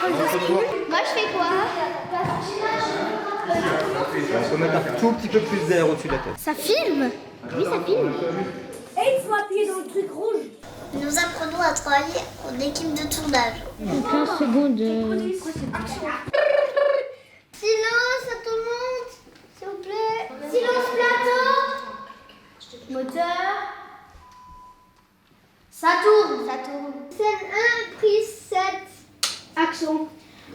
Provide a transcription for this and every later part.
change de style. Moi, je fais quoi? On peut mettre un tout petit peu plus d'air au-dessus de la tête. Ça filme? Oui, ça filme. Et il faut appuyer dans le truc rouge. Nous apprenons à travailler en équipe de tournage. 15 secondes. Silence à tout le monde, s'il vous plaît. Silence plateau. Moteur. Ça tourne. Scène 1, prise 7. Action.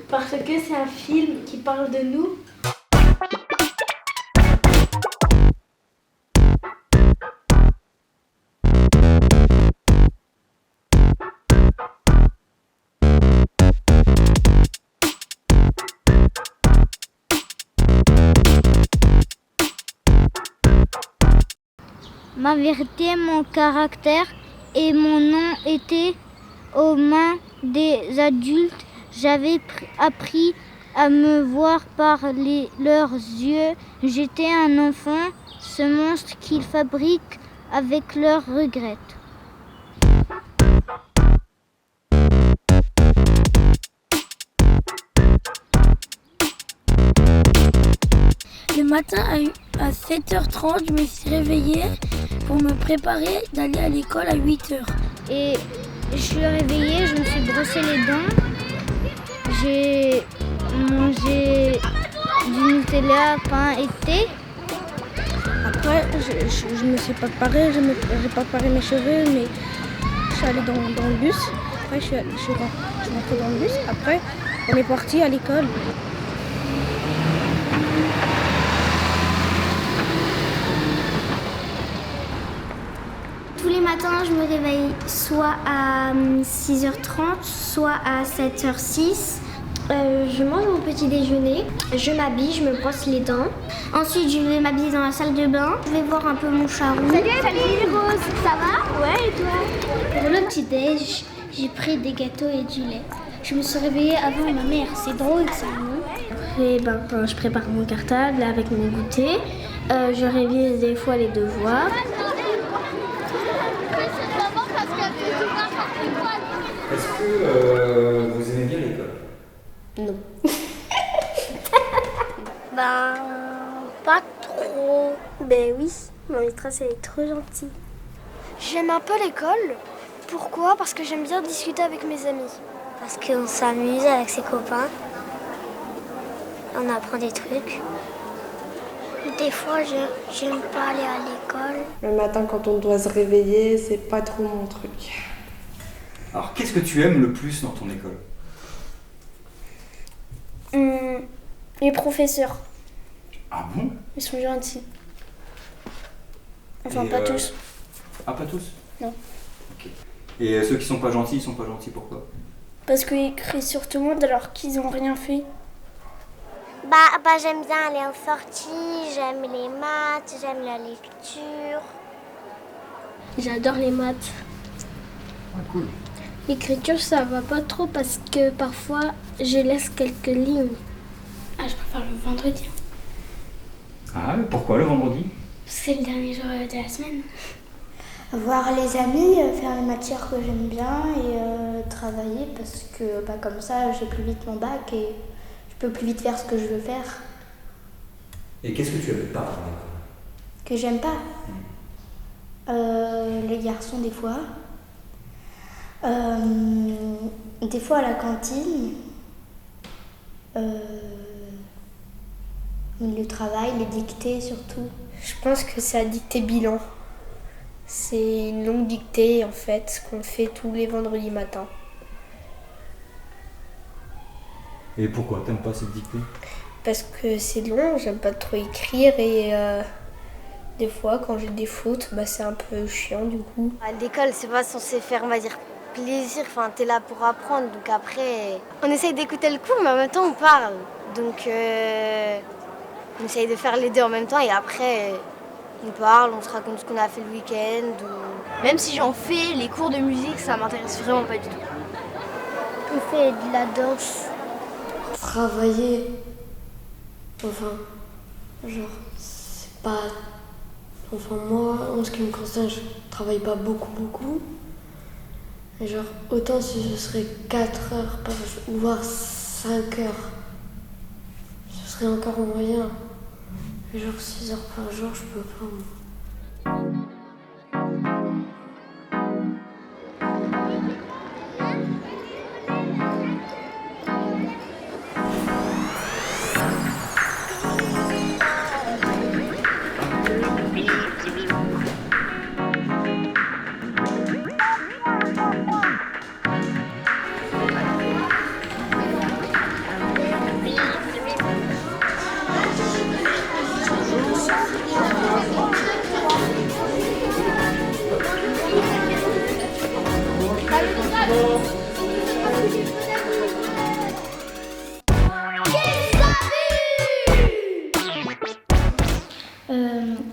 Parce que c'est un film qui parle de nous. Ma vérité, mon caractère et mon nom étaient aux mains des adultes. J'avais appris à me voir par leurs yeux. J'étais un enfant, ce monstre qu'ils fabriquent avec leurs regrets. Le matin à 7h30, je me suis réveillée pour me préparer d'aller à l'école à 8h. Et je suis réveillée, je me suis brossé les dents. J'ai mangé du Nutella, pain et thé. Après, je me suis préparée, j'ai préparé mes cheveux, mais je suis allée dans le bus. Après, je suis rentrée dans le bus. Après, on est parti à l'école. Tous les matins, je me réveille soit à 6h30, soit à 7h06. Je mange mon petit déjeuner, je m'habille, je me brosse les dents. Ensuite, je vais m'habiller dans la salle de bain. Je vais voir un peu mon charou. Salut Rose, ça va? Ouais, et toi? Pour le petit-déj, j'ai pris des gâteaux et du lait. Je me suis réveillée avant ma mère, c'est drôle ça, non? Après, je prépare mon cartable avec mon goûter. Je révise des fois les devoirs. Est-ce que vous aimez bien l'école? Non. Pas trop. Ben oui, ma maîtresse elle est trop gentille. J'aime un peu l'école. Pourquoi? Parce que j'aime bien discuter avec mes amis. Parce qu'on s'amuse avec ses copains. On apprend des trucs. Des fois, j'aime pas aller à l'école. Le matin, quand on doit se réveiller, c'est pas trop mon truc. Alors, qu'est-ce que tu aimes le plus dans ton école? Les professeurs, Ah bon? ils sont gentils. Enfin, Et, pas tous. Ah, pas tous? Non. Ok. Et ceux qui sont pas gentils, ils sont pas gentils, pourquoi? Parce qu'ils crient sur tout le monde alors qu'ils ont rien fait. J'aime bien aller en sortie, j'aime les maths, j'aime la lecture. J'adore les maths. Ah, cool. L'écriture, ça va pas trop parce que parfois, je laisse quelques lignes. Ah, je préfère le vendredi. Ah, pourquoi le vendredi? Parce que c'est le dernier jour de la semaine. Voir les amis, faire les matières que j'aime bien et travailler parce que comme ça j'ai plus vite mon bac et je peux plus vite faire ce que je veux faire. Et qu'est-ce que tu aimes pas dans l'école? Que j'aime pas les garçons des fois. Des fois à la cantine. Le travail, les dictées surtout. Je pense que c'est la dictée bilan. C'est une longue dictée en fait qu'on fait tous les vendredis matins. Et pourquoi t'aimes pas cette dictée? Parce que c'est long, j'aime pas trop écrire et des fois quand j'ai des fautes, c'est un peu chiant du coup. À l'école, c'est pas censé faire, on va dire, plaisir, enfin t'es là pour apprendre, donc après on essaye d'écouter le cours mais en même temps on parle. Donc on essaye de faire les deux en même temps et après on parle, on se raconte ce qu'on a fait le week-end. Même si j'en fais, les cours de musique, ça m'intéresse vraiment pas du tout. On fait de la danse. Travailler, enfin, genre, c'est pas... Enfin, moi, en ce qui me concerne, je travaille pas beaucoup. Et genre, autant si ce serait 4 heures par jour, voire 5 heures. Ce serait encore moyen. Mais genre 6 heures par jour, je peux pas. Moi.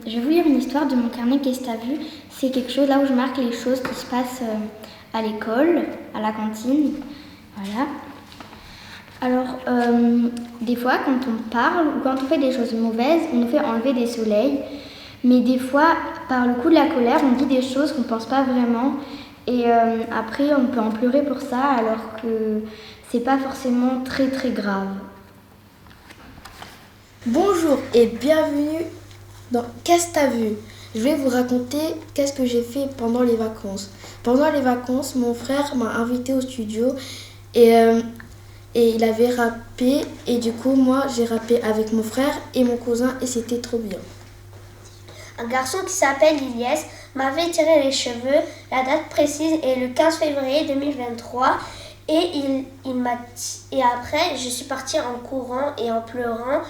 Je vais vous lire une histoire de mon carnet Qu'est-ce que t'as vu. C'est quelque chose là où je marque les choses qui se passent à l'école, à la cantine. Voilà. Alors, des fois, quand on parle ou quand on fait des choses mauvaises, on nous fait enlever des soleils. Mais des fois, par le coup de la colère, on dit des choses qu'on ne pense pas vraiment. Et après, on peut en pleurer pour ça, alors que c'est pas forcément très très grave. Bonjour et bienvenue dans Qu'est-ce que t'as vu? Je vais vous raconter qu'est-ce que j'ai fait pendant les vacances. Pendant les vacances, mon frère m'a invité au studio et il avait rappé. Et du coup, moi, j'ai rappé avec mon frère et mon cousin et c'était trop bien. Un garçon qui s'appelle Ilyes m'avait tiré les cheveux. La date précise est le 15 février 2023. Et après, je suis partie en courant et en pleurant.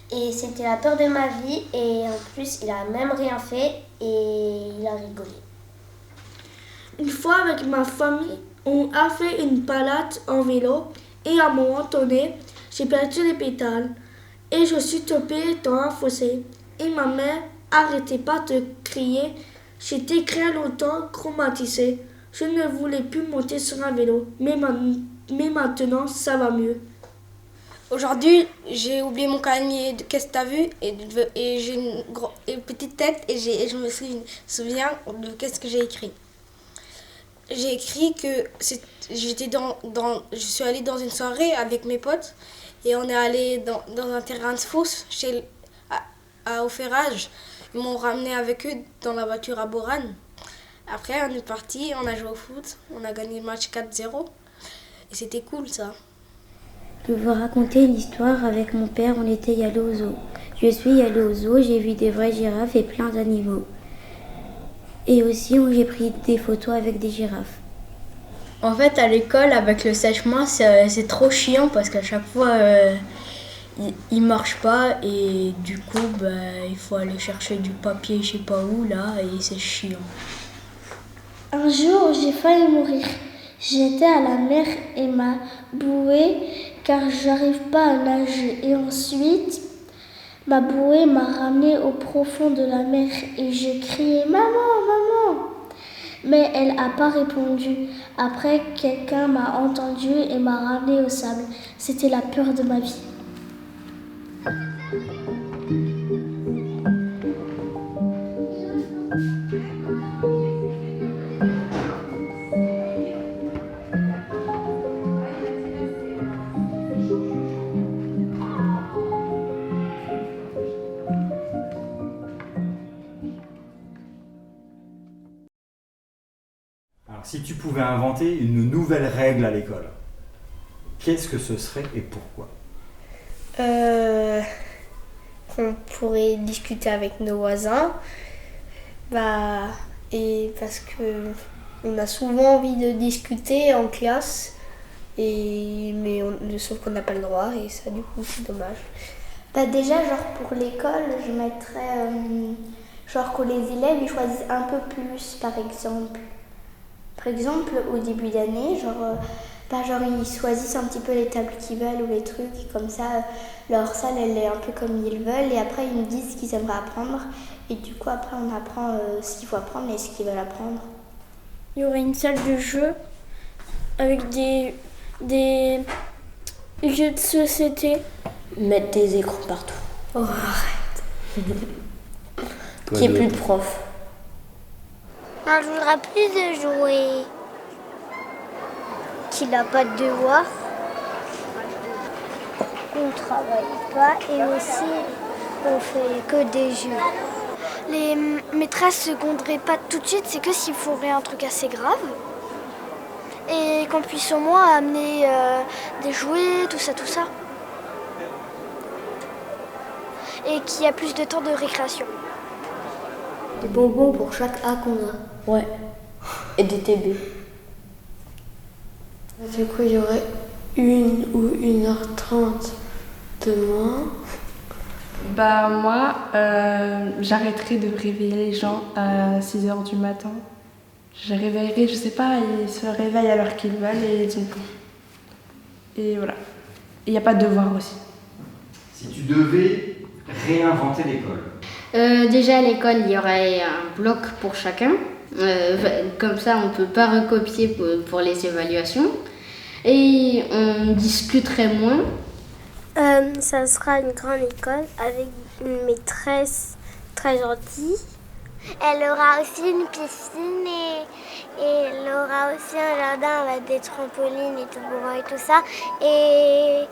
Et c'était la peur de ma vie. Et en plus, il a même rien fait et il a rigolé. Une fois avec ma famille, on a fait une balade en vélo. Et à un moment donné, j'ai perdu les pédales. Et je suis tombée dans un fossé. Et ma mère arrêtait pas de crier. J'étais très longtemps traumatisée. Je ne voulais plus monter sur un vélo. Mais maintenant, ça va mieux. Aujourd'hui, j'ai oublié mon cahier de Qu'est-ce que t'as vu et j'ai une petite tête et je me souviens de qu'est-ce que j'ai écrit. J'ai écrit que je suis allée dans une soirée avec mes potes et on est allé dans un terrain de foot au Ferrage. Ils m'ont ramené avec eux dans la voiture à Boran. Après, on est parti, on a joué au foot, on a gagné le match 4-0 et c'était cool ça. Je vais vous raconter une histoire avec mon père, on était allé au zoo. Je suis allée au zoo, j'ai vu des vraies girafes et plein d'animaux. Et aussi, j'ai pris des photos avec des girafes. En fait, à l'école, avec le sèche-main, c'est trop chiant parce qu'à chaque fois, il marche pas et du coup, il faut aller chercher du papier je sais pas où là et c'est chiant. Un jour, j'ai failli mourir. J'étais à la mer et m'a bouée car j'arrive pas à nager. Et ensuite, ma bouée m'a ramenée au profond de la mer et j'ai crié « Maman, maman !» Mais elle n'a pas répondu. Après, quelqu'un m'a entendu et m'a ramenée au sable. C'était la peur de ma vie. Alors, si tu pouvais inventer une nouvelle règle à l'école, qu'est-ce que ce serait et pourquoi? On pourrait discuter avec nos voisins. Et parce que on a souvent envie de discuter en classe, sauf qu'on n'a pas le droit et ça du coup c'est dommage. Déjà genre pour l'école, je mettrais genre que les élèves ils choisissent un peu plus par exemple. Par exemple au début d'année, genre ils choisissent un petit peu les tables qu'ils veulent ou les trucs, comme ça leur salle elle est un peu comme ils veulent et après ils me disent ce qu'ils aimeraient apprendre et du coup après on apprend ce qu'il faut apprendre et ce qu'ils veulent apprendre. Il y aurait une salle de jeu avec des jeux de société. Mettre des écrans partout. Oh arrête. Qu'il n'y ait plus de prof. On jouera plus de jouets. Qu'il n'a pas de devoir. on travaille pas et aussi on fait que des jeux. Les maîtresses seconderaient pas tout de suite, c'est que s'il faudrait un truc assez grave. Et qu'on puisse au moins amener des jouets, tout ça. Et qu'il y a plus de temps de récréation. Des bonbons pour chaque A qu'on a. Ouais. Et des TB. Du coup, il y aurait 1 ou 1h30 de moins. Bah moi, j'arrêterai de réveiller les gens à 6h du matin. Je les réveillerai, je sais pas, ils se réveillent à l'heure qu'ils veulent et voilà. Il n'y a pas de devoir aussi. Si tu devais réinventer l'école. Déjà à l'école, il y aurait un bloc pour chacun. Comme ça, on ne peut pas recopier pour les évaluations. Et on discuterait moins. Ça sera une grande école avec une maîtresse très gentille. Elle aura aussi une piscine et elle aura aussi un jardin avec des trampolines et toboggans et tout ça. Et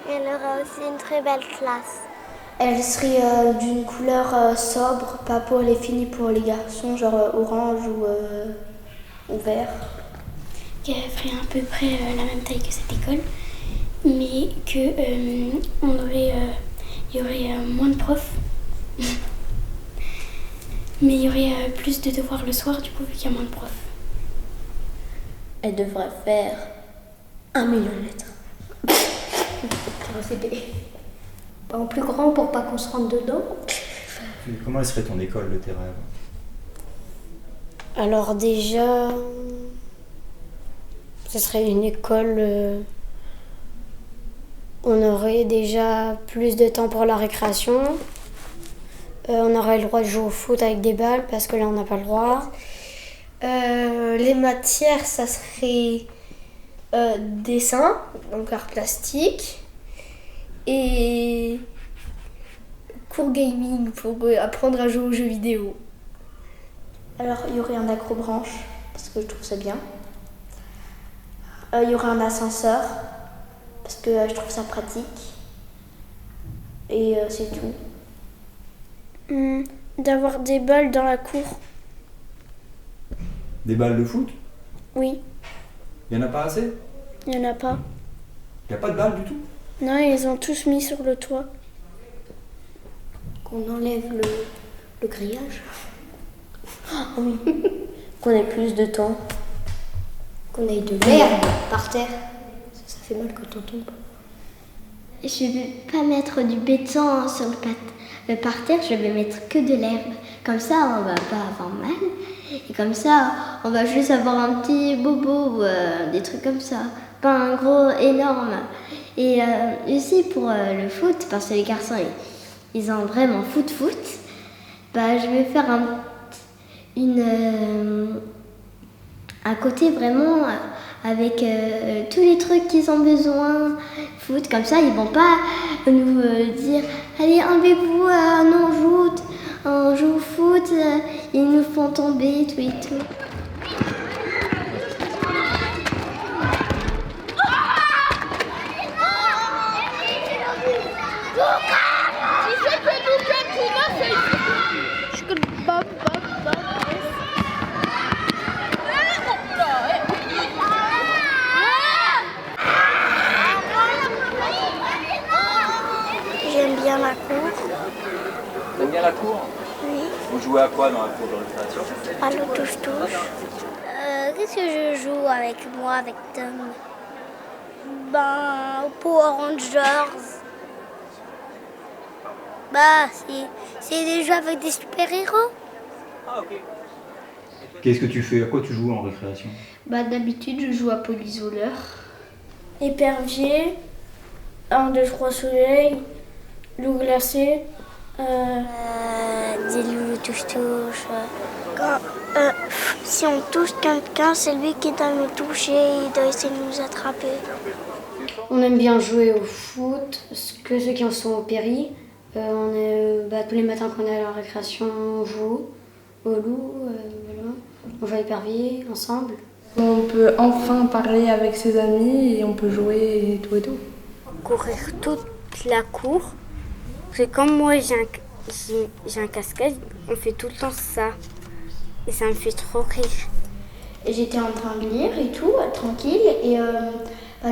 elle aura aussi une très belle classe. Elle serait d'une couleur sobre, pas pour les filles ni pour les garçons, genre orange ou vert. Qui ferait à peu près la même taille que cette école, mais que y aurait moins de profs. Mais il y aurait plus de devoirs le soir, du coup, vu qu'il y a moins de profs. Elle devrait faire 1 million de lettres. Pas en plus grand pour pas qu'on se rentre dedans. Comment serait ton école de tes rêves? Alors déjà, ce serait une école on aurait déjà plus de temps pour la récréation. On aurait le droit de jouer au foot avec des balles parce que là on n'a pas le droit. Les matières, ça serait dessin, donc art plastique, et cours gaming pour apprendre à jouer aux jeux vidéo. Alors il y aurait un accrobranche, parce que je trouve ça bien. Il y aurait un ascenseur, parce que je trouve ça pratique. Et c'est tout. D'avoir des balles dans la cour. Des balles de foot? Oui. Il n'y en a pas assez? Il n'y en a pas. Il n'y a pas de balles du tout? Non, ils ont tous mis sur le toit. Qu'on enlève le grillage. Oh oui. Qu'on ait plus de temps. Qu'on ait de l'herbe par terre. Ça fait mal quand on tombe. Je ne vais pas mettre du béton sur le parterre, je vais mettre que de l'herbe. Comme ça, on va pas avoir mal. Et comme ça, on va juste avoir un petit bobo, des trucs comme ça. Pas un gros énorme. Et aussi pour le foot, parce que les garçons, ils ont vraiment foot. Bah, je vais faire un côté vraiment avec tous les trucs qu'ils ont besoin. Foot, comme ça, ils vont pas nous dire allez, enlevez-vous, non, on joue au foot, ils nous font tomber, tout et tout. J'aime bien la cour. T'aimes bien la cour? Oui. Vous jouez à quoi dans la cour de récréation? À l'auto-touche. Qu'est-ce que je joue avec Tom? Ben, Power Rangers. Bah, c'est des jeux avec des super-héros. Ah, ok. Qu'est-ce que tu fais? À quoi tu joues en récréation? Bah, d'habitude, je joue à Polysoleur. Épervier, 1, 2, 3 soleil, loup glacé. Des loups touche-touche. Si on touche quelqu'un, c'est lui qui doit nous toucher, il doit essayer de nous attraper. On aime bien jouer au foot, que ceux qui en sont au péri. Tous les matins qu'on est à la récréation, on joue au loup, voilà. On va à l'épervier ensemble. On peut enfin parler avec ses amis et on peut jouer et tout. courir toute la cour. Et comme moi j'ai un casquette, on fait tout le temps ça. Et ça me fait trop rire. Et j'étais en train de lire et tout, tranquille, et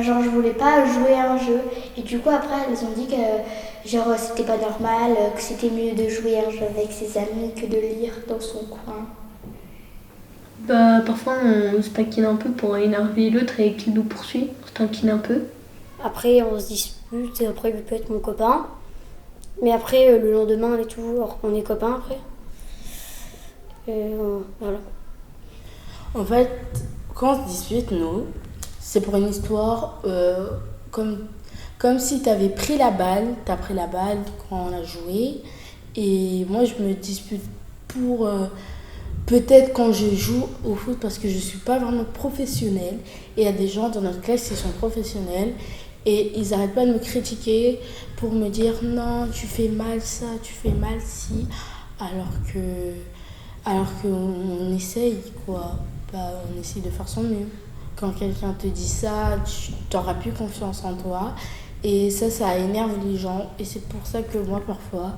genre je voulais pas jouer à un jeu. Et du coup après elles ont dit que genre c'était pas normal, que c'était mieux de jouer à un jeu avec ses amis que de lire dans son coin. Bah parfois on se taquine un peu pour énerver l'autre et qu'il nous poursuit, on se taquine un peu. Après on se dispute et après il peut être mon copain. Mais après le lendemain on est copains après. Et voilà. En fait, quand on se dispute, nous, c'est pour une histoire comme si tu avais pris la balle, t'as pris la balle quand on a joué. Et moi, je me dispute pour peut-être quand je joue au foot parce que je suis pas vraiment professionnelle. Et il y a des gens dans notre classe qui sont professionnels et ils n'arrêtent pas de me critiquer pour me dire non, tu fais mal ça, tu fais mal ci, alors qu'on essaye quoi. On essaye de faire son mieux. Quand quelqu'un te dit ça, tu n'auras plus confiance en toi. Et ça énerve les gens. Et c'est pour ça que moi, parfois,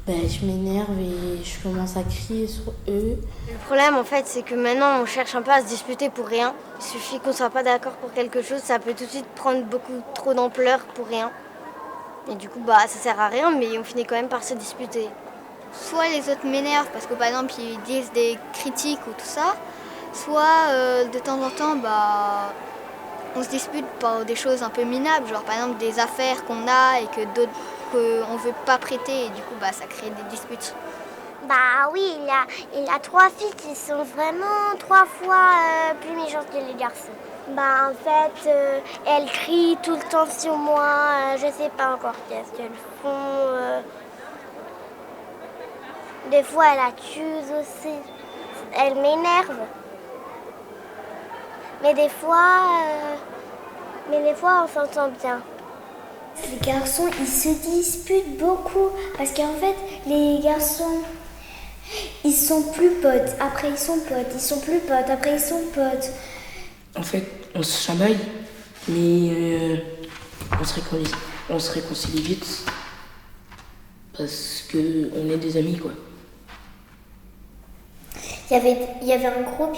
je m'énerve et je commence à crier sur eux. Le problème, en fait, c'est que maintenant, on cherche un peu à se disputer pour rien. Il suffit qu'on ne soit pas d'accord pour quelque chose, ça peut tout de suite prendre beaucoup trop d'ampleur pour rien. Et du coup, ça sert à rien, mais on finit quand même par se disputer. Soit les autres m'énervent parce que, par exemple, ils disent des critiques ou tout ça. Soit de temps en temps, on se dispute pour des choses un peu minables, genre par exemple des affaires qu'on a et que d'autres qu'on ne veut pas prêter et du coup ça crée des disputes. Oui, il a 3 filles qui sont vraiment 3 fois plus méchantes que les garçons. En fait, elles crient tout le temps sur moi, je sais pas encore qu'est-ce qu'elles font. Des fois, elles accusent aussi. Elles m'énervent. Mais des fois, on s'entend bien. Les garçons, ils se disputent beaucoup. Parce qu'en fait, les garçons, ils sont plus potes. Après, ils sont potes. Ils sont plus potes. Après, ils sont potes. En fait, on se chamaille, mais on se réconcilie vite. Parce qu'on est des amis, quoi. Il y avait un groupe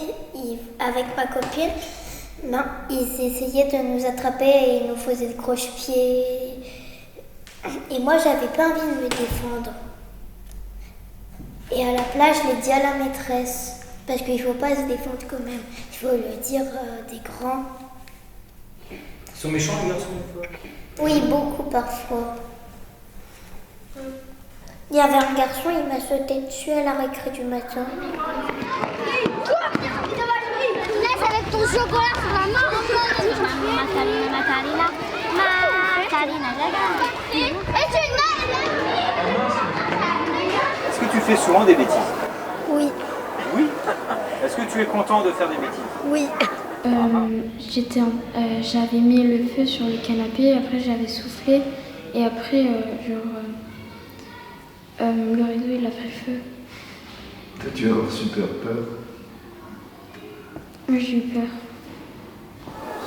avec ma copine. Ils essayaient de nous attraper et ils nous faisaient de croche-pieds. Et moi, j'avais pas envie de me défendre. Et à la place, je l'ai dit à la maîtresse. Parce qu'il faut pas se défendre quand même. Il faut le dire des grands. Ils sont méchants, les garçons, des fois? Oui, beaucoup parfois. Il y avait un garçon, il m'a sauté dessus à la récré du matin. Laisse avec ton chocolat sur la main. Est-ce que tu fais souvent des bêtises? Oui. Oui. Est-ce que tu es content de faire des bêtises? Oui. J'avais mis le feu sur le canapé, après j'avais soufflé et après le rideau il a fait le feu. T'as-tu avoir super peur? J'ai eu peur.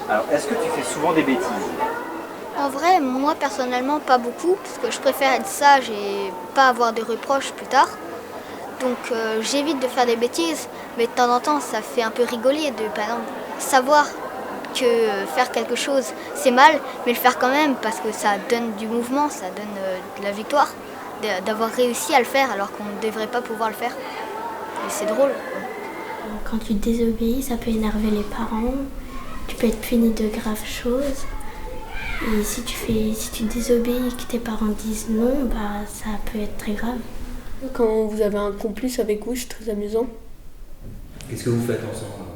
Alors, est-ce que tu fais souvent des bêtises? En vrai, moi personnellement, pas beaucoup, parce que je préfère être sage et pas avoir de reproches plus tard. Donc j'évite de faire des bêtises, mais de temps en temps, ça fait un peu rigoler de, par exemple, savoir que faire quelque chose, c'est mal, mais le faire quand même, parce que ça donne du mouvement, ça donne de la victoire, d'avoir réussi à le faire alors qu'on ne devrait pas pouvoir le faire. Et c'est drôle. Quand tu désobéis, ça peut énerver les parents, tu peux être puni de graves choses. Et si tu désobéis et que tes parents disent non, ça peut être très grave. Quand vous avez un complice avec vous, c'est très amusant. Qu'est-ce que vous faites ensemble?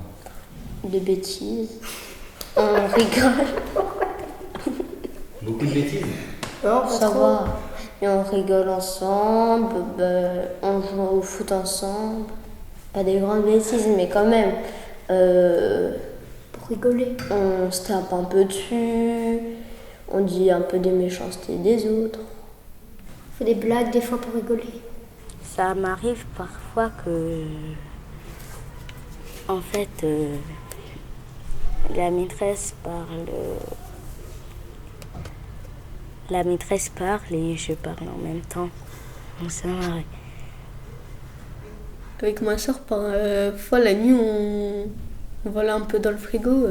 Des bêtises. On rigole. Beaucoup de bêtises? Non, ça va. Et on rigole ensemble, on joue au foot ensemble. Pas des grandes bêtises, mais quand même. Pour rigoler. On se tape un peu dessus, on dit un peu des méchancetés des autres. On fait des blagues des fois pour rigoler. Ça m'arrive parfois que, en fait, la maîtresse parle la maîtresse parle et je parle en même temps. On s'est marré. Avec ma soeur, parfois la nuit, on vole un peu dans le frigo.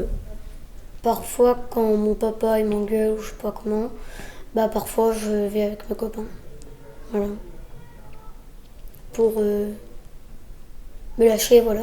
Parfois, quand mon papa il m'engueule ou je sais pas comment, parfois je vais avec mes copains. Voilà. Pour me lâcher, voilà.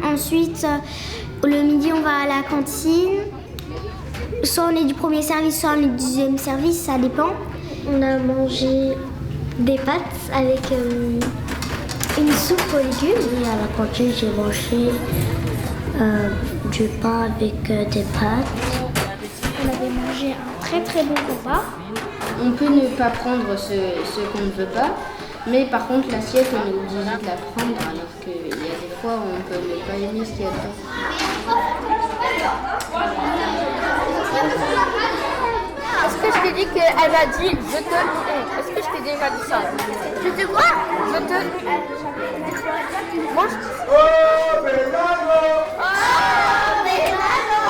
Ensuite, le midi, on va à la cantine. Soit on est du premier service, soit on est du deuxième service, ça dépend. On a mangé des pâtes avec une soupe aux légumes. Et à la cantine, j'ai mangé du pain avec des pâtes. On avait mangé un très très bon repas. On peut ne pas prendre ce qu'on ne veut pas, mais par contre l'assiette on est obligé de la prendre alors qu'il y a des fois où on peut ne pas aimer ce qu'il y a dedans. Est-ce que je t'ai dit qu'elle m'a dit je te hais? Est-ce que je t'ai déjà dit ça? Je te quoi? Je te hais. Moi je... Oh Bernardo! Oh Bernardo!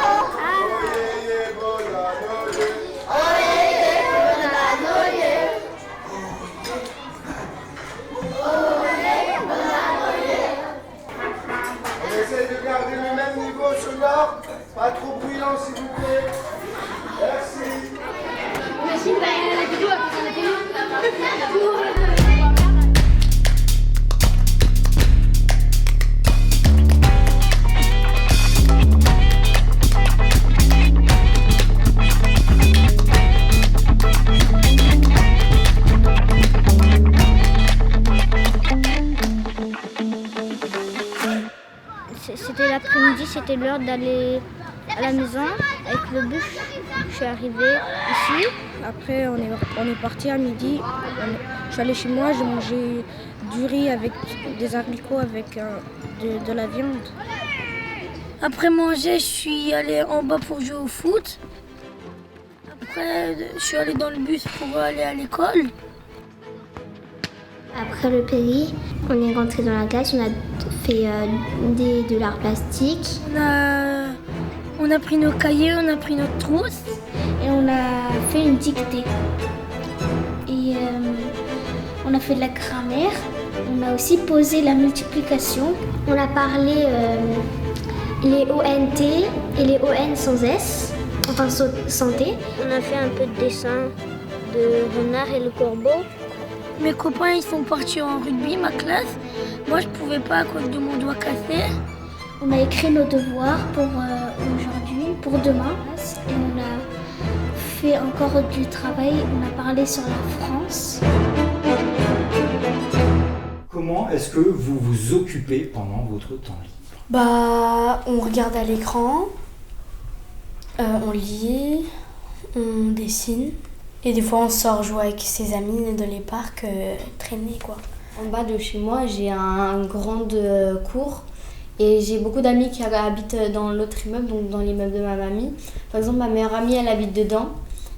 Pas trop bruyant s'il vous plaît. Merci. C'était l'après-midi, c'était l'heure d'aller à la maison avec le bus. Je suis arrivée ici. Après, on est parti à midi. Je suis allée chez moi, j'ai mangé du riz avec des haricots avec de la viande. Après manger, je suis allée en bas pour jouer au foot. Après, je suis allée dans le bus pour aller à l'école. Après le péri, on est rentré dans la classe, on a fait de l'art plastique. On a pris nos cahiers, on a pris notre trousse et on a fait une dictée. Et on a fait de la grammaire. On a aussi posé la multiplication. On a parlé les ONT et les ON sans S, enfin santé. On a fait un peu de dessin de renard et le corbeau. Mes copains ils sont partis en rugby, ma classe. Moi je pouvais pas à cause de mon doigt cassé. On a écrit nos devoirs pour aujourd'hui, pour demain. Et on a fait encore du travail, on a parlé sur la France. Comment est-ce que vous vous occupez pendant votre temps libre? On regarde à l'écran, on lit, on dessine. Et des fois, on sort jouer avec ses amis dans les parcs, traîner quoi. En bas de chez moi, j'ai un grand cours et j'ai beaucoup d'amis qui habitent dans l'autre immeuble, donc dans l'immeuble de ma mamie. Par exemple, ma meilleure amie, elle habite dedans.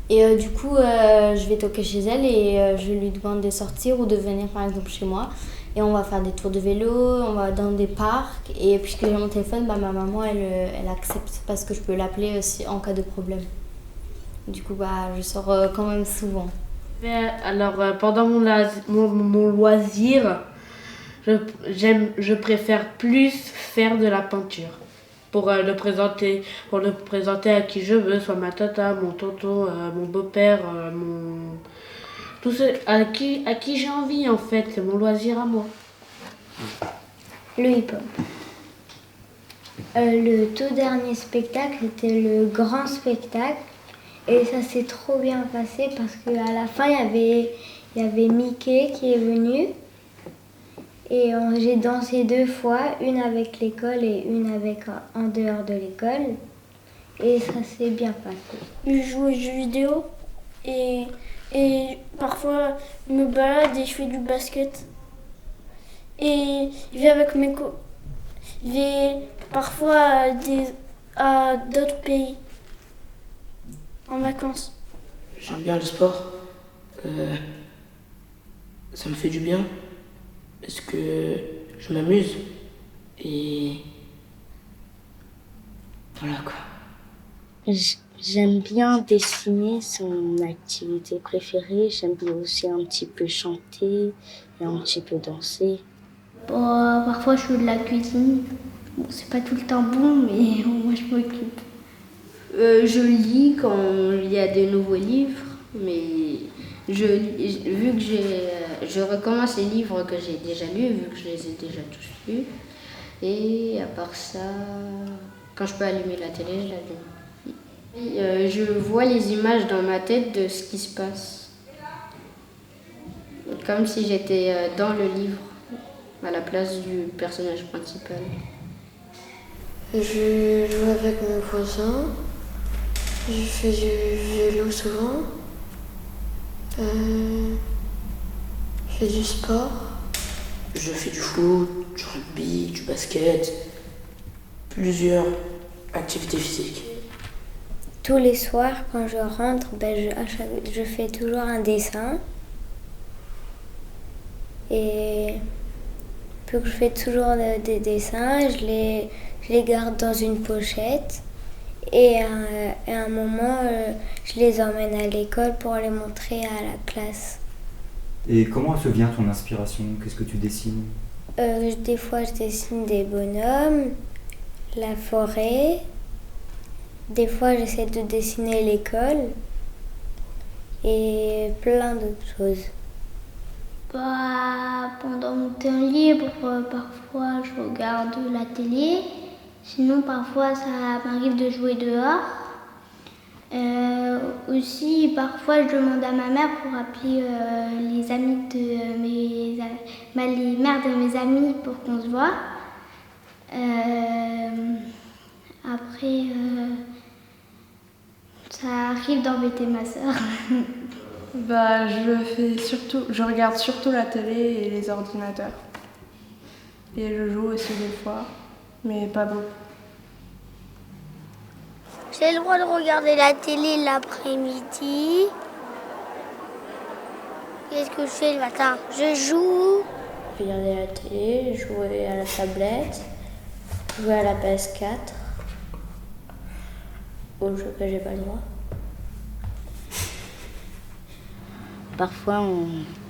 Et du coup, je vais toquer chez elle et je lui demande de sortir ou de venir par exemple chez moi. Et on va faire des tours de vélo, on va dans des parcs. Et puisque j'ai mon téléphone, ma maman, elle accepte parce que je peux l'appeler aussi en cas de problème. Du coup, je sors quand même souvent. Alors, pendant mon loisir, je préfère plus faire de la peinture. Pour le présenter à qui je veux, soit ma tata, mon tonton, mon beau-père, tout ce à qui j'ai envie en fait. C'est mon loisir à moi. Le hip-hop. Le tout dernier spectacle était le grand spectacle. Et ça s'est trop bien passé parce qu'à la fin, il y avait Mickey qui est venu. Et j'ai dansé 2 fois, une avec l'école et une en dehors de l'école. Et ça s'est bien passé. Je joue aux jeux vidéo et Et parfois, je me balade et je fais du basket. Et je vais avec mes copains. Je vais parfois à d'autres pays en vacances. J'aime bien le sport. Ça me fait du bien. Parce que je m'amuse. Et voilà quoi. J'aime bien dessiner, c'est mon activité préférée. J'aime bien aussi un petit peu chanter et un petit peu danser. Parfois je fais de la cuisine. Bon, c'est pas tout le temps bon, mais moi je m'occupe. Je lis quand il y a de nouveaux livres, mais vu que je recommence les livres que j'ai déjà lus, vu que je les ai déjà tous lus. Et à part ça, quand je peux allumer la télé, je l'allume. Je vois les images dans ma tête de ce qui se passe. Comme si j'étais dans le livre, à la place du personnage principal. Je joue avec mes voisins. Je fais du vélo souvent. Je fais du sport. Je fais du foot, du rugby, du basket, plusieurs activités physiques. Tous les soirs, quand je rentre, je fais toujours un dessin. Et puis je fais toujours des dessins, je les garde dans une pochette. Et à un moment, je les emmène à l'école pour les montrer à la classe. Et comment se vient ton inspiration? Qu'est-ce que tu dessines? Des fois, je dessine des bonhommes, la forêt. Des fois, j'essaie de dessiner l'école et plein d'autres choses. Pendant mon temps libre, parfois je regarde la télé. Sinon, parfois, ça m'arrive de jouer dehors. Aussi, parfois, je demande à ma mère pour appeler les amis de les mères de mes amis pour qu'on se voit. Après, ça arrive d'embêter ma sœur. Je regarde surtout la télé et les ordinateurs. Et je joue aussi des fois, mais pas beaucoup. J'ai le droit de regarder la télé l'après-midi. Qu'est-ce que je fais le matin? Je joue. Regarder la télé, jouer à la tablette, jouer à la PS4, au jeu que j'ai pas le droit. Parfois,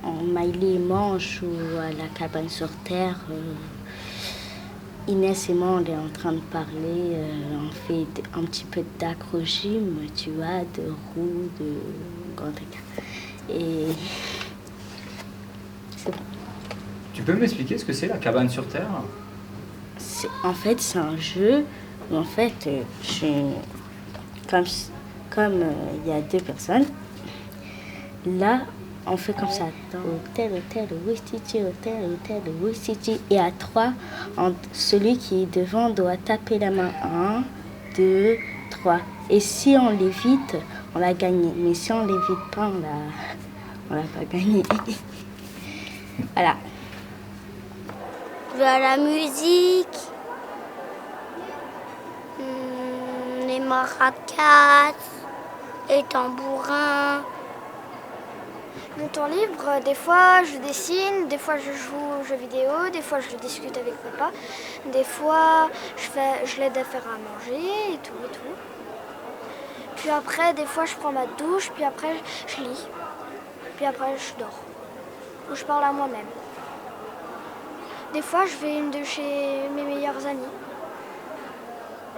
Miley et moi, on joue à la cabane sur terre. Inès et moi, on est en train de parler. On fait un petit peu d'acrogym, tu vois, de roues, de grand écart. Et c'est bon. Tu peux m'expliquer ce que c'est la cabane sur terre? En fait, c'est un jeu où, en fait, comme il y a deux personnes, là, on fait comme ça. Hôtel, Wistiti, Wistiti. Et à 3, celui qui est devant doit taper la main. 1, 2, 3. Et si on l'évite, on l'a gagné. Mais si on l'évite pas, on l'a pas gagné. Voilà. Je joue à la musique, les maracas, les tambourins. Mon temps libre, des fois je dessine, des fois je joue aux jeux vidéo, des fois je discute avec papa, des fois je l'aide à faire à manger et tout. Puis après, des fois je prends ma douche, puis après je lis, puis après je dors, ou je parle à moi-même. Des fois je vais une de chez mes meilleurs amis.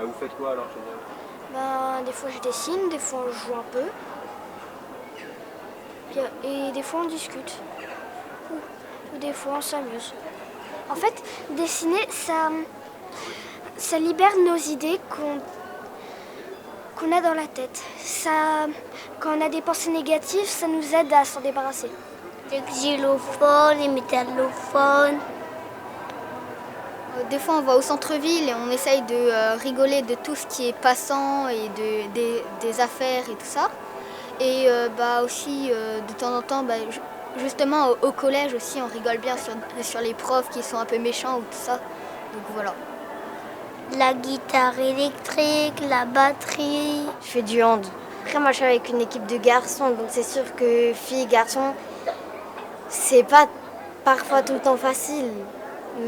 Vous faites quoi alors chez elle? Des fois je dessine, des fois je joue un peu. Et des fois on discute, ou des fois on s'amuse. En fait, dessiner, ça libère nos idées qu'on a dans la tête. Quand on a des pensées négatives, ça nous aide à s'en débarrasser. Les xylophones, les métallophones. Des fois on va au centre-ville et on essaye de rigoler de tout ce qui est passant et des affaires et tout ça. Et aussi, de temps en temps, justement au collège aussi, on rigole bien sur les profs qui sont un peu méchants ou tout ça. Donc voilà. La guitare électrique, la batterie. Je fais du hand. Après, moi, je suis avec une équipe de garçons, donc c'est sûr que filles, garçons, c'est pas parfois tout le temps facile.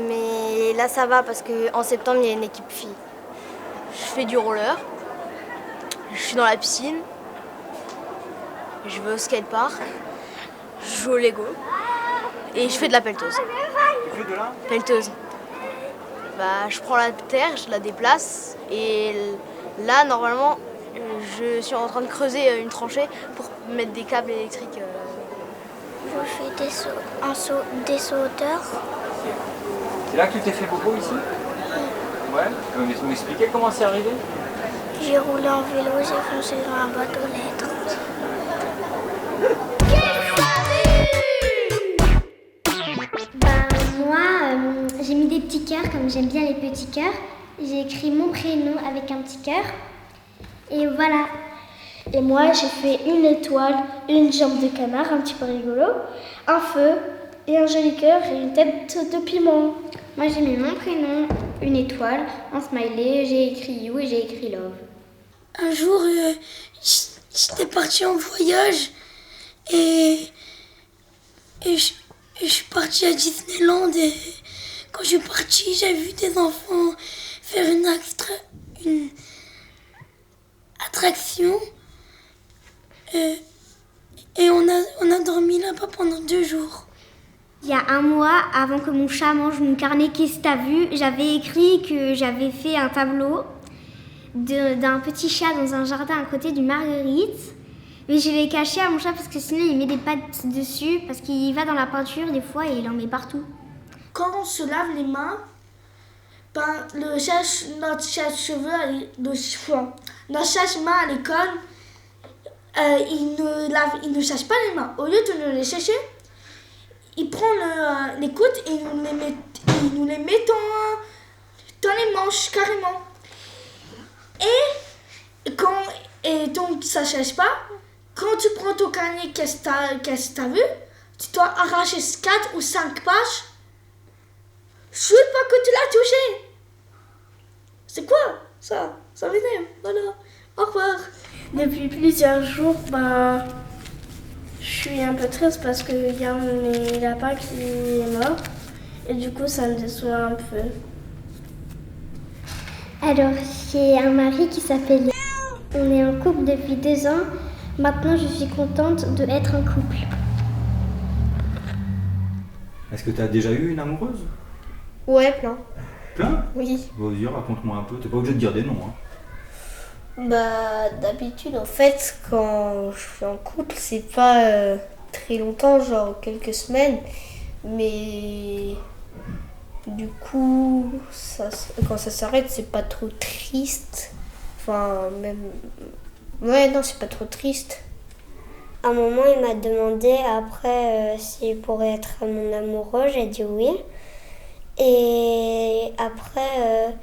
Mais là, ça va parce qu'en septembre, il y a une équipe filles. Je fais du roller. Je suis dans la piscine. Je vais au skatepark. Je joue au Lego. Et je fais de la pelleteuse. Tu fais de la Pelleteuse. Je prends la terre, je la déplace. Et là, normalement, je suis en train de creuser une tranchée pour mettre des câbles électriques. Je fais des sauteurs. C'est là que tu t'es fait bobo ici? Ouais. Tu peux m'expliquer comment c'est arrivé? J'ai roulé en vélo, j'ai foncé dans un bateau lettres. Moi, j'ai mis des petits cœurs, comme j'aime bien les petits cœurs. J'ai écrit mon prénom avec un petit cœur. Et voilà. Et moi, j'ai fait une étoile, une jambe de canard, un petit peu rigolo, un feu, et un joli cœur et une tête de piment. Moi, j'ai mis mon prénom, une étoile, un smiley, j'ai écrit You et j'ai écrit Love. Un jour, j'étais partie en voyage et je suis partie à Disneyland et quand je suis partie, j'ai vu des enfants faire une attraction et on a dormi là-bas pendant 2 jours. Il y a un mois, avant que mon chat mange mon carnet Qu'est-ce que t'as vu, j'avais écrit que j'avais fait un tableau d'un petit chat dans un jardin à côté d'une marguerite. Mais je l'ai caché à mon chat parce que sinon il met des pattes dessus parce qu'il va dans la peinture des fois et il en met partout. Quand on se lave les mains, notre sèche-cheveux, notre sèche-main à l'école, il ne sèche pas les mains. Au lieu de nous les sécher, il prend les coudes et il nous les met dans les manches carrément. Et donc ça ne sèche pas. Quand tu prends ton carnet, qu'est-ce que tu as vu, tu dois arracher 4 ou 5 pages. Juste pas que tu l'as touché. C'est quoi ça? Ça m'énerve. Voilà. Au revoir. Depuis plusieurs jours, je suis un peu triste parce qu'il y a un de mes lapins qui est mort. Et du coup, ça me déçoit un peu. Alors, j'ai un mari qui s'appelle Léa. On est en couple depuis 2 ans. Maintenant, je suis contente d'être en couple. Est-ce que tu as déjà eu une amoureuse? Ouais, plein. Plein? Oui. Vas-y, raconte-moi un peu. T'es pas obligé de dire des noms. Hein. D'habitude, en fait, quand je suis en couple, c'est pas très longtemps, genre quelques semaines. Mais du coup, quand ça s'arrête, c'est pas trop triste. Enfin, même... Ouais, non, c'est pas trop triste. À un moment, il m'a demandé après s'il pourrait être mon amoureux. J'ai dit oui. Et après,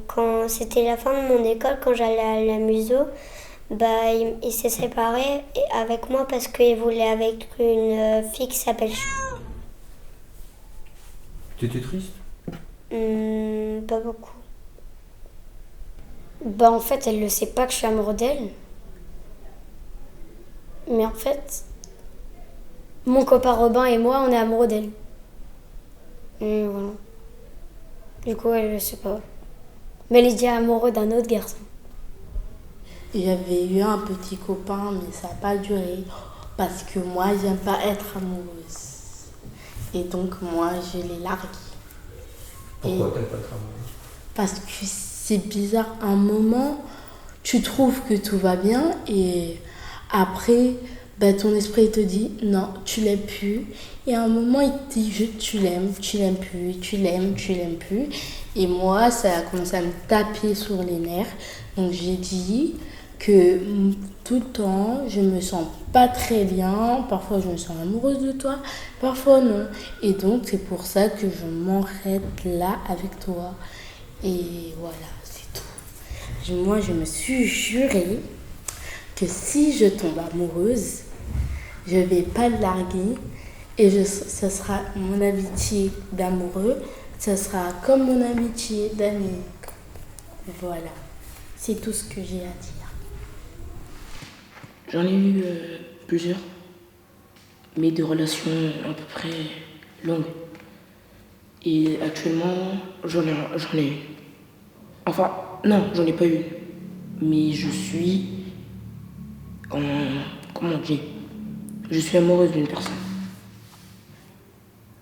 quand c'était la fin de mon école, quand j'allais à la museau, il s'est séparé avec moi parce qu'il voulait avec une fille qui s'appelle... T'étais triste? Pas beaucoup. En fait, elle ne sait pas que je suis amoureux d'elle. Mais en fait, mon copain Robin et moi, on est amoureux d'elle. Et voilà. Du coup, elle ne sait pas. Mais elle est déjà amoureuse d'un autre garçon. J'avais eu un petit copain, mais ça n'a pas duré. Parce que moi, j'aime pas être amoureuse. Et donc, moi, je l'ai largué. Pourquoi t'aimes pas être amoureuse? Parce que c'est bizarre. À un moment, tu trouves que tout va bien et après, ton esprit te dit non, tu l'aimes plus. Et à un moment, il te dit tu l'aimes plus, tu l'aimes plus. Et moi, ça a commencé à me taper sur les nerfs. Donc j'ai dit que tout le temps, je me sens pas très bien. Parfois, je me sens amoureuse de toi, parfois non. Et donc, c'est pour ça que je m'arrête là avec toi. Et voilà, c'est tout. Moi, je me suis juré que si je tombe amoureuse, je vais pas le larguer et ce sera mon amitié d'amoureux, ce sera comme mon amitié d'amis. Voilà, c'est tout ce que j'ai à dire. J'en ai eu plusieurs, mais des relations à peu près longues. Et actuellement, j'en ai une. Enfin, non, j'en ai pas une. Mais je suis comment on dit? Je suis amoureuse d'une personne.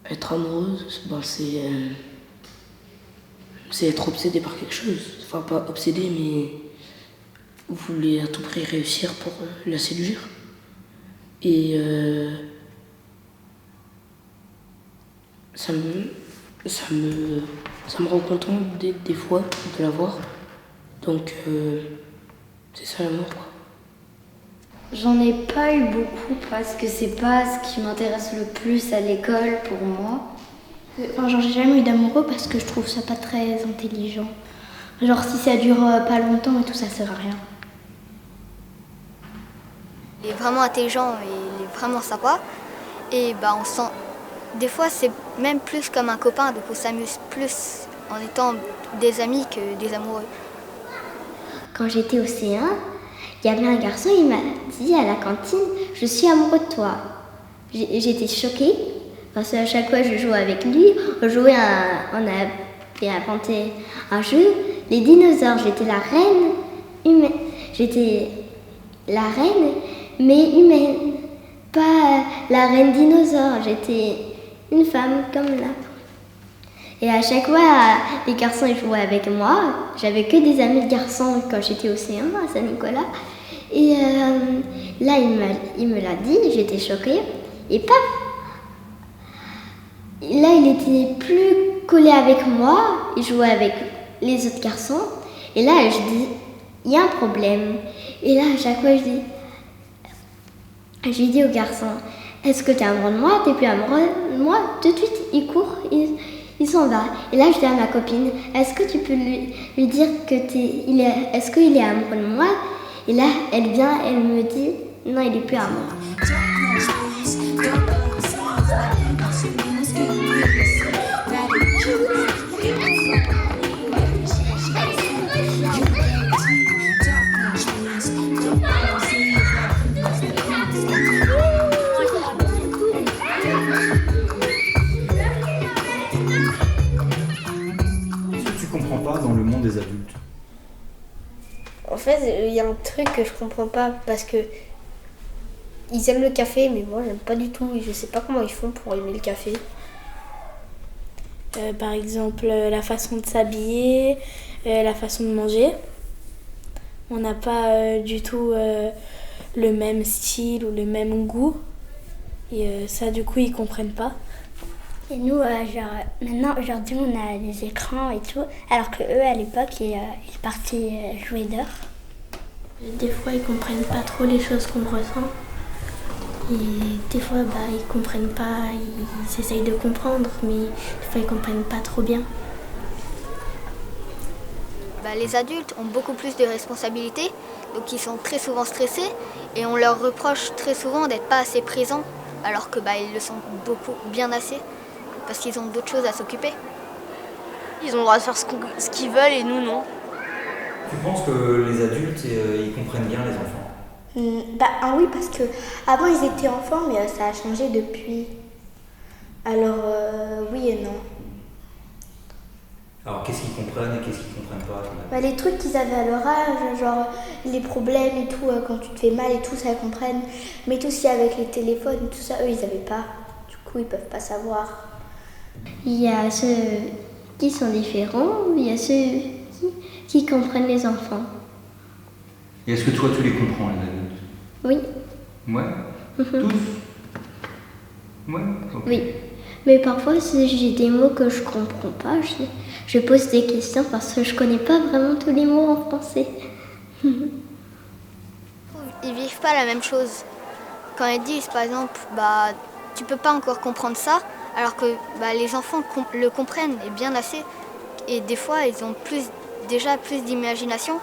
Être amoureuse, c'est être obsédé par quelque chose. Enfin, pas obsédé, mais vous voulez à tout prix réussir pour la séduire. Et ça me rend content des fois de la voir. Donc, c'est ça l'amour, quoi. J'en ai pas eu beaucoup parce que c'est pas ce qui m'intéresse le plus à l'école pour moi. Enfin, genre, j'ai jamais eu d'amoureux parce que je trouve ça pas très intelligent. Genre, si ça dure pas longtemps et tout, ça sert à rien. Il est vraiment intelligent et il est vraiment sympa. Et bah, on sent. Des fois, c'est même plus comme un copain, donc on s'amuse plus en étant des amis que des amoureux. Quand j'étais au C1, il y avait un garçon, il m'a dit à la cantine « Je suis amoureux de toi ». J'étais choquée, parce qu'à chaque fois je jouais avec lui, on avait inventé un jeu, les dinosaures, j'étais la reine humaine. J'étais la reine, mais humaine, pas la reine dinosaure, j'étais une femme comme là. Et à chaque fois, les garçons ils jouaient avec moi. J'avais que des amis de garçons quand j'étais au C1 à Saint-Nicolas. Et là, il me l'a dit, j'étais choquée. Et paf! Là, il était plus collé avec moi. Il jouait avec les autres garçons. Et là, je dis, il y a un problème. Et là, à chaque fois, je lui dis au garçon, est-ce que tu es amoureux de moi? T'es plus amoureux de moi? Tout de suite, il court. Il s'en va. Et là, je dis à ma copine, est-ce que tu peux lui dire que est-ce qu'il est amoureux de moi? Et là, elle vient, elle me dit, non, il est plus amoureux. Dans le monde des adultes? En fait, il y a un truc que je comprends pas parce que ils aiment le café, mais moi j'aime pas du tout et je sais pas comment ils font pour aimer le café. Par exemple, la façon de s'habiller, la façon de manger. On n'a pas du tout le même style ou le même goût. Et ça, du coup, ils comprennent pas. Et nous, maintenant, aujourd'hui, on a des écrans et tout, alors que eux, à l'époque, ils partaient jouer dehors. Des fois, ils comprennent pas trop les choses qu'on ressent. Et des fois, ils comprennent pas, ils essayent de comprendre, mais des fois, ils comprennent pas trop bien. Les adultes ont beaucoup plus de responsabilités, donc ils sont très souvent stressés et on leur reproche très souvent d'être pas assez présents, alors que ils le sont beaucoup, bien assez. Parce qu'ils ont d'autres choses à s'occuper. Ils ont le droit de faire ce qu'ils veulent et nous non. Tu penses que les adultes, ils comprennent bien les enfants? Oui, parce que avant ils étaient enfants, mais ça a changé depuis. Alors oui et non. Alors qu'est-ce qu'ils comprennent et qu'est-ce qu'ils comprennent pas? Les trucs qu'ils avaient à leur âge, genre les problèmes et tout, quand tu te fais mal et tout, ça ils comprennent. Mais tout ce qui est avec les téléphones, tout ça, eux ils avaient pas. Du coup ils peuvent pas savoir. Il y a ceux qui sont différents, il y a ceux qui comprennent les enfants. Et est-ce que toi, tu les comprends, les adultes? Oui. Ouais. Tous? Ouais. Okay. Oui. Mais parfois, si j'ai des mots que je comprends pas, je pose des questions parce que je connais pas vraiment tous les mots en français. Ils vivent pas la même chose. Quand ils disent, par exemple, tu peux pas encore comprendre ça, alors que les enfants le comprennent et bien assez. Et des fois, ils ont déjà plus d'imagination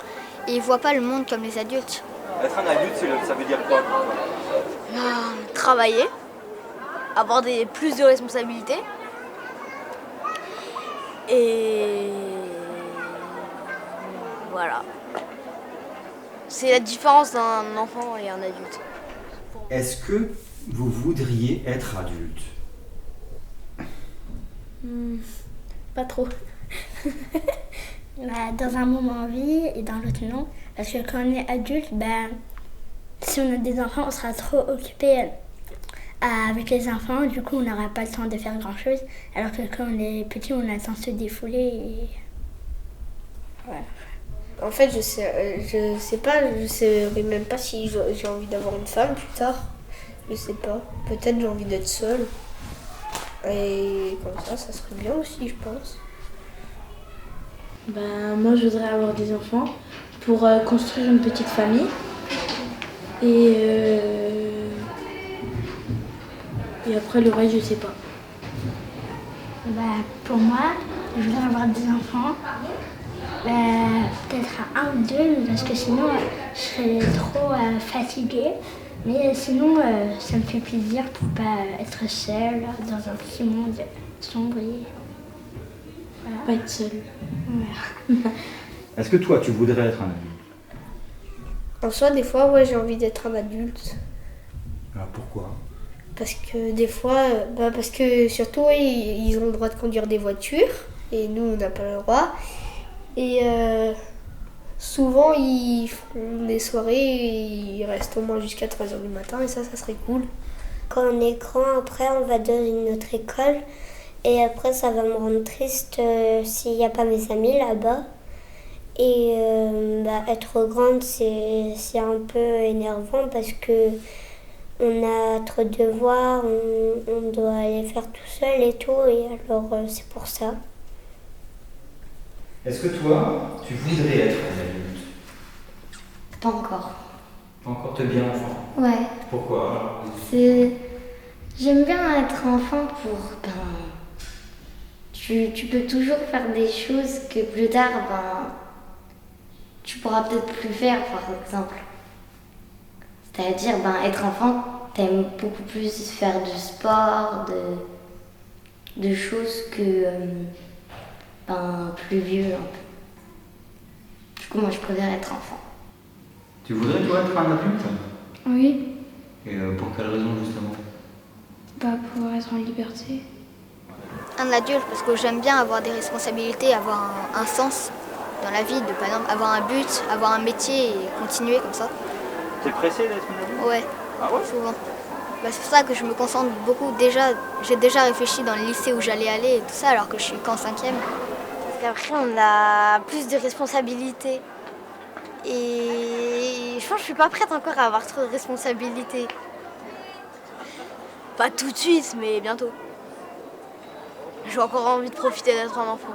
et ils voient pas le monde comme les adultes. Être un adulte, ça veut dire quoi pour toi? Travailler, avoir plus de responsabilités et voilà. C'est la différence d'un enfant et un adulte. Est-ce que vous voudriez être adulte? Pas trop. Dans un moment oui et dans l'autre non. Parce que quand on est adulte, si on a des enfants, on sera trop occupé avec les enfants. Du coup, on n'aura pas le temps de faire grand chose. Alors que quand on est petit, on a le temps de se défouler. Et... voilà. En fait, je sais pas, je sais même pas si j'ai envie d'avoir une femme plus tard. Je sais pas. Peut-être j'ai envie d'être seule. Et comme ça serait bien aussi, je pense. Moi, je voudrais avoir des enfants pour construire une petite famille. Et après, le reste, je sais pas. Pour moi, je voudrais avoir des enfants. Peut-être un ou deux, parce que sinon, je serais trop fatiguée. Mais sinon, ça me fait plaisir pour pas être seule dans un petit monde sombre. Voilà. Pas être seule. Ouais. Est-ce que toi, tu voudrais être un adulte? En soi, des fois, ouais, j'ai envie d'être un adulte. Alors pourquoi? Parce que des fois, parce que surtout, ils ont le droit de conduire des voitures. Et nous, on n'a pas le droit. Et souvent, ils font des soirées et ils restent au moins jusqu'à 3h du matin et ça serait cool. Quand on est grand, après, on va dans une autre école. Et après, ça va me rendre triste s'il n'y a pas mes amis là-bas. Et être grande, c'est un peu énervant parce que on a trop de devoirs, on doit aller faire tout seul et tout. Et alors, c'est pour ça. Est-ce que toi, tu voudrais être un adulte? Pas encore. Pas encore te bien enfant? Ouais. Pourquoi? J'aime bien être enfant pour... tu peux toujours faire des choses que plus tard, tu pourras peut-être plus faire, par exemple. C'est-à-dire, être enfant, t'aimes beaucoup plus faire du sport, de choses que... plus vieux un peu. Du coup, moi, je préfère être enfant. Tu voudrais, toi, être un adulte? Oui. Et pour quelle raison, justement? Pour être en liberté. Un adulte, parce que j'aime bien avoir des responsabilités, avoir un sens dans la vie, par exemple avoir un but, avoir un métier et continuer comme ça. T'es pressé d'être un adulte? Ouais, ah ouais? souvent. C'est pour ça que je me concentre beaucoup. J'ai déjà réfléchi dans le lycée où j'allais aller et tout ça, alors que je suis qu'en 5e. Parce qu'après, on a plus de responsabilités. Et je pense que je suis pas prête encore à avoir trop de responsabilités. Pas tout de suite, mais bientôt. J'ai encore envie de profiter d'être un enfant.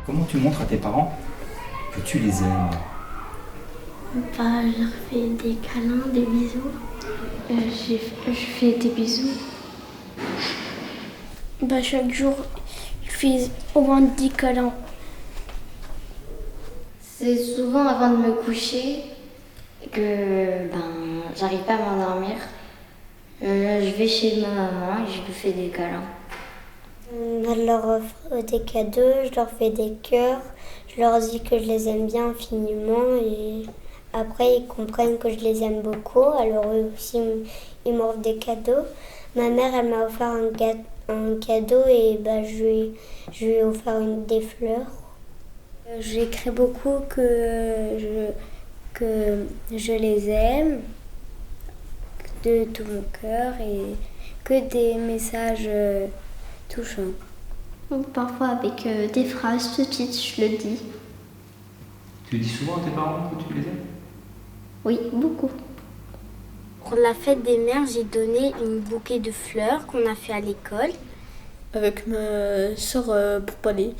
Comment tu montres à tes parents que tu les aimes? Je leur fais des câlins, des bisous. Je fais des bisous. Chaque jour, je fais au moins 10 câlins. C'est souvent avant de me coucher que j'arrive pas à m'endormir. Je vais chez ma maman et je lui fais des câlins. Je leur offre des cadeaux, je leur fais des cœurs, je leur dis que je les aime bien infiniment et après ils comprennent que je les aime beaucoup, alors eux aussi ils m'offrent des cadeaux. Ma mère elle m'a offert un cadeau et je lui ai offert des fleurs. J'écris beaucoup que je les aime de tout mon cœur et que des messages touchant. Parfois avec des phrases petites, je le dis. Tu dis souvent à tes parents que tu les aimes? Oui, beaucoup. Pour la fête des mères, j'ai donné une bouquet de fleurs qu'on a fait à l'école. Avec ma soeur, pour pas les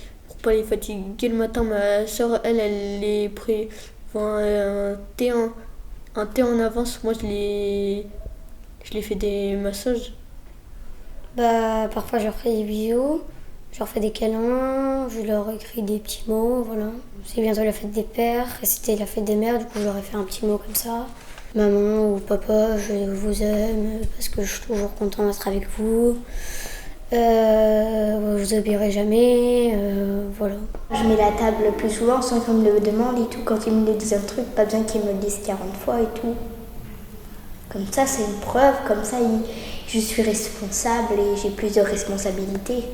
fatiguer le matin, ma soeur, elle est pris un thé en avance. Moi, je les fais des massages. Bah, parfois, je leur fais des bisous, je leur fais des câlins, je leur écris des petits mots, voilà. C'est bientôt la fête des pères, et c'était la fête des mères, du coup, je leur ai fait un petit mot comme ça. Maman ou papa, je vous aime parce que je suis toujours content d'être avec vous. Je vous oublierai jamais, voilà. Je mets la table le plus souvent sans qu'on me le demande et tout. Quand ils me disent un truc, pas besoin qu'ils me le disent 40 fois et tout. Comme ça, c'est une preuve, comme ça, je suis responsable et j'ai plus de responsabilités.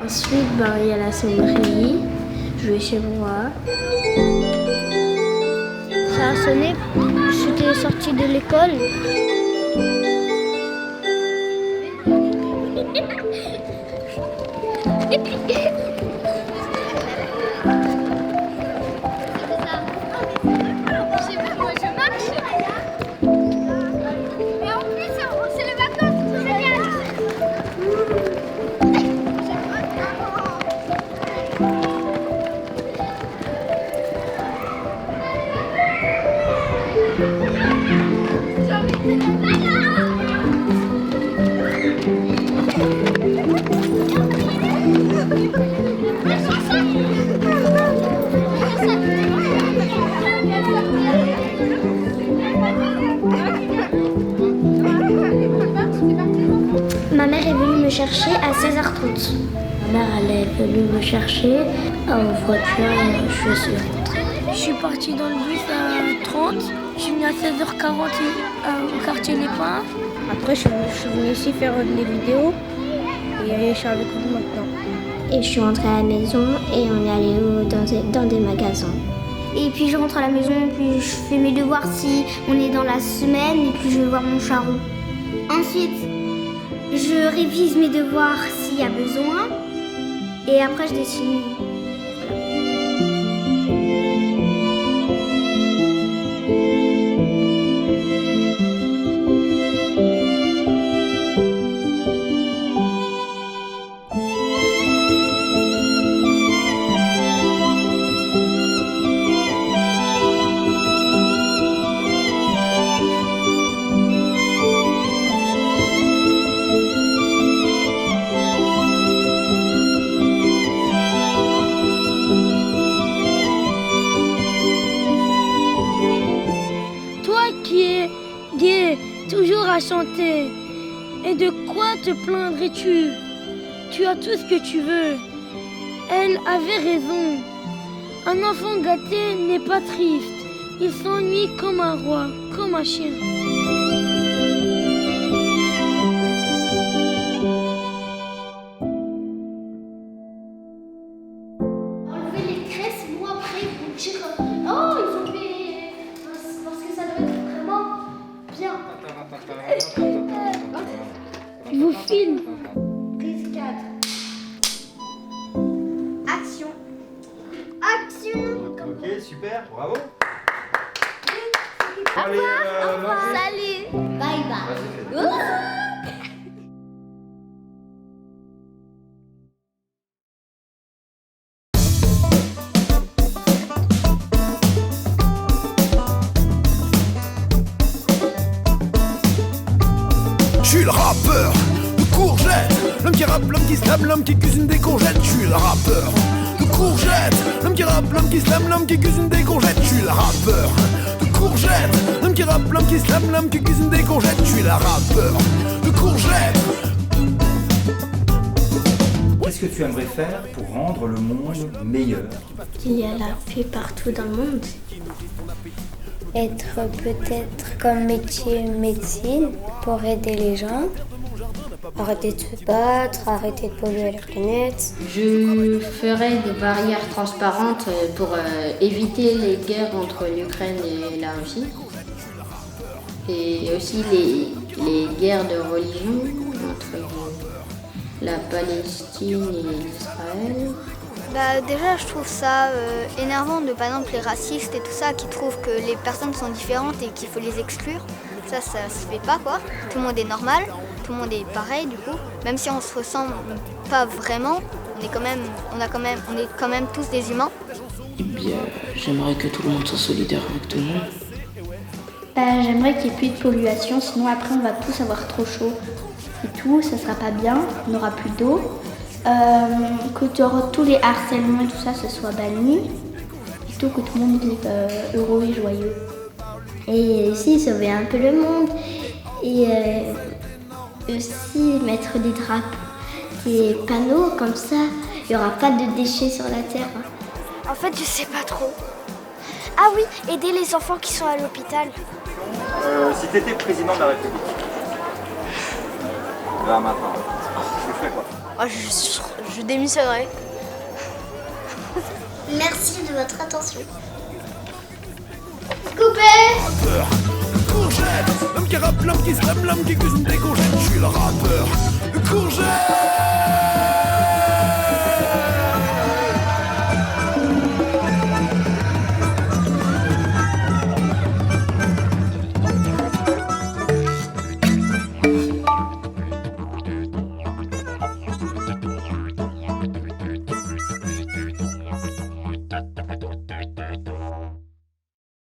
Ensuite, il y a la sonnerie. Je vais chez moi. Ça a sonné. J'étais sortie de l'école. Ma mère est venue me chercher à 16h30. Ma mère, elle est venue me chercher en voiture et je suis rentrée. Je suis partie dans le bus à 30. Je suis venue à 16h40 au quartier Les Pins. Après, je suis venue ici faire des vidéos et je suis avec vous maintenant. Et je suis rentrée à la maison et on est allé dans des magasins. Et puis je rentre à la maison, puis je fais mes devoirs si on est dans la semaine et puis je vais voir mon charron. Ensuite, je révise mes devoirs s'il y a besoin et après je dessine. Toujours à chanter. Et de quoi te plaindrais-tu? Tu as tout ce que tu veux. Elle avait raison. Un enfant gâté n'est pas triste. Il s'ennuie comme un roi, comme un chien. Enlever les tresses, moi après vous dire oh ils ont fait parce que ça doit être vraiment bien. Je vous filme. Prise 4. Action. Action. Ok, super, bravo. Au revoir. Salut. Bye bye. Je suis le rappeur de courgettes, l'homme qui rappe, l'homme qui slame, l'homme qui cuisine des courgettes. Je suis le rappeur de courgettes, l'homme qui rappe, l'homme qui slame, l'homme qui cuisine des courgettes. Je suis le rappeur de courgettes, l'homme qui rappe, l'homme qui slame, l'homme qui cuisine des courgettes. Je suis le rappeur de courgettes. Qu'est-ce que tu aimerais faire pour rendre le monde meilleur? Il y a la paix partout dans le monde. Être peut-être comme métier médecine pour aider les gens. Arrêter de se battre, arrêter de polluer la planète. Je ferai des barrières transparentes pour éviter les guerres entre l'Ukraine et la Russie. Et aussi les guerres de religion la Palestine et l'Israël. Bah déjà je trouve ça énervant de par exemple les racistes et tout ça qui trouvent que les personnes sont différentes et qu'il faut les exclure. Ça se fait pas quoi. Tout le monde est normal, tout le monde est pareil du coup. Même si on se ressemble pas vraiment, on est quand même tous des humains. Eh bien, j'aimerais que tout le monde soit solidaire avec tout le monde. Bah, j'aimerais qu'il n'y ait plus de pollution, sinon après on va tous avoir trop chaud. Et tout, ça sera pas bien, on n'aura plus d'eau. Que tous les harcèlements et tout ça, ce soit banni. Plutôt que tout le monde vive heureux et joyeux. Et aussi sauver un peu le monde. Et aussi mettre des panneaux comme ça, il n'y aura pas de déchets sur la terre. En fait, je sais pas trop. Ah oui, aider les enfants qui sont à l'hôpital. Si tu étais président de la République, là maintenant, tu ferais quoi? Je démissionnerai. Merci de votre attention. Rappeur, le courgette, l'homme qui rappe, l'homme qui slam, l'homme qui cuisine des courgettes. Je suis le rappeur, le courgette.